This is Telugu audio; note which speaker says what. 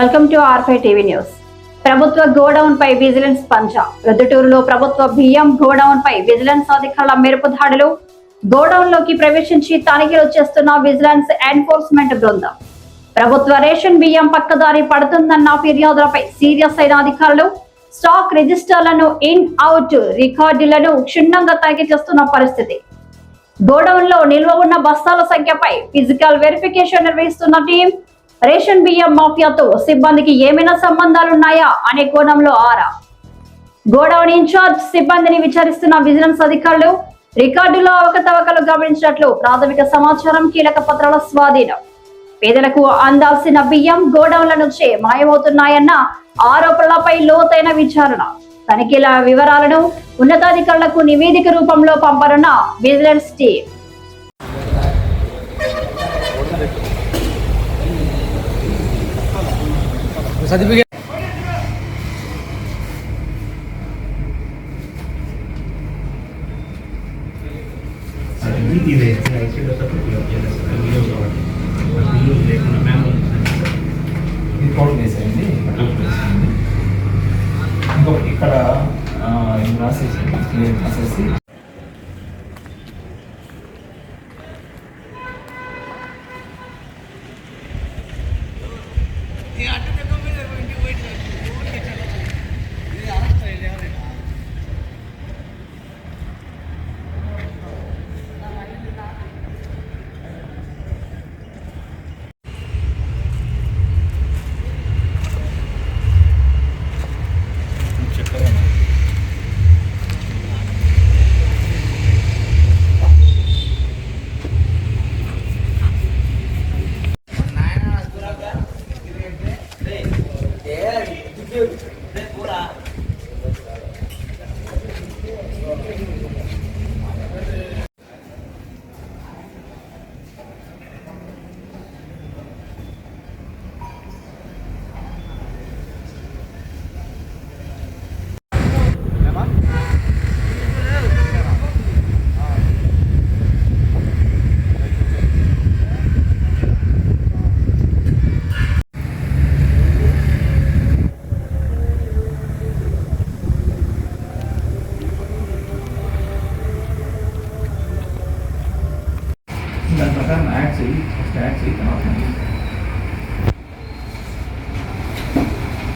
Speaker 1: వెల్కమ్ టు ఆర్5 టీవీ న్యూస్. ప్రభుత్వ గోడౌన్ పై విజిలెన్స్ పంజా. ప్రొద్దుటూరులో ప్రభుత్వ బియ్యం గోడౌన్ పై విజిలెన్స్ అధికారుల మెరుపు దాడులు. గోడౌన్ లోకి ప్రవేశించి తనిఖీలు చేస్తున్న విజిలెన్స్ ఎన్ఫోర్స్మెంట్ బృందం. ప్రభుత్వ రేషన్ బియ్యం పక్కదారి పడుతుందన్న ఫిర్యాదులపై సీరియస్ అయిన అధికారులు స్టాక్ రిజిస్టర్లను ఇన్ అవుట్ రికార్డులను క్షుణ్ణంగా తనిఖీ చేస్తున్న పరిస్థితి. గోడౌన్ లో నిల్వ ఉన్న బస్తాల సంఖ్యపై ఫిజికల్ వెరిఫికేషన్ నిర్వహిస్తున్న టీం. రేషన్ బియ్యం మాఫియాతో సిబ్బందికి ఏమైనా సంబంధాలున్నాయా అనే కోణంలో ఆరా. గోడౌన్ ఇన్ఛార్జ్ సిబ్బందిని విచారిస్తున్న విజిలెన్స్ అధికారులు. రికార్డులో అవకతవకలు గమనించినట్లు ప్రాథమిక సమాచారం. కీలక పత్రాల స్వాధీనం. పేదలకు అందాల్సిన బియ్యం గోడౌన్ల నుంచే మాయమవుతున్నాయన్న ఆరోపణలపై లోతైన విచారణ. తనిఖీల వివరాలను ఉన్నతాధికారులకు నివేదిక రూపంలో పంపనున్న విజిలెన్స్ టీం.
Speaker 2: ఇంకొకటి ఇక్కడ రాసేసి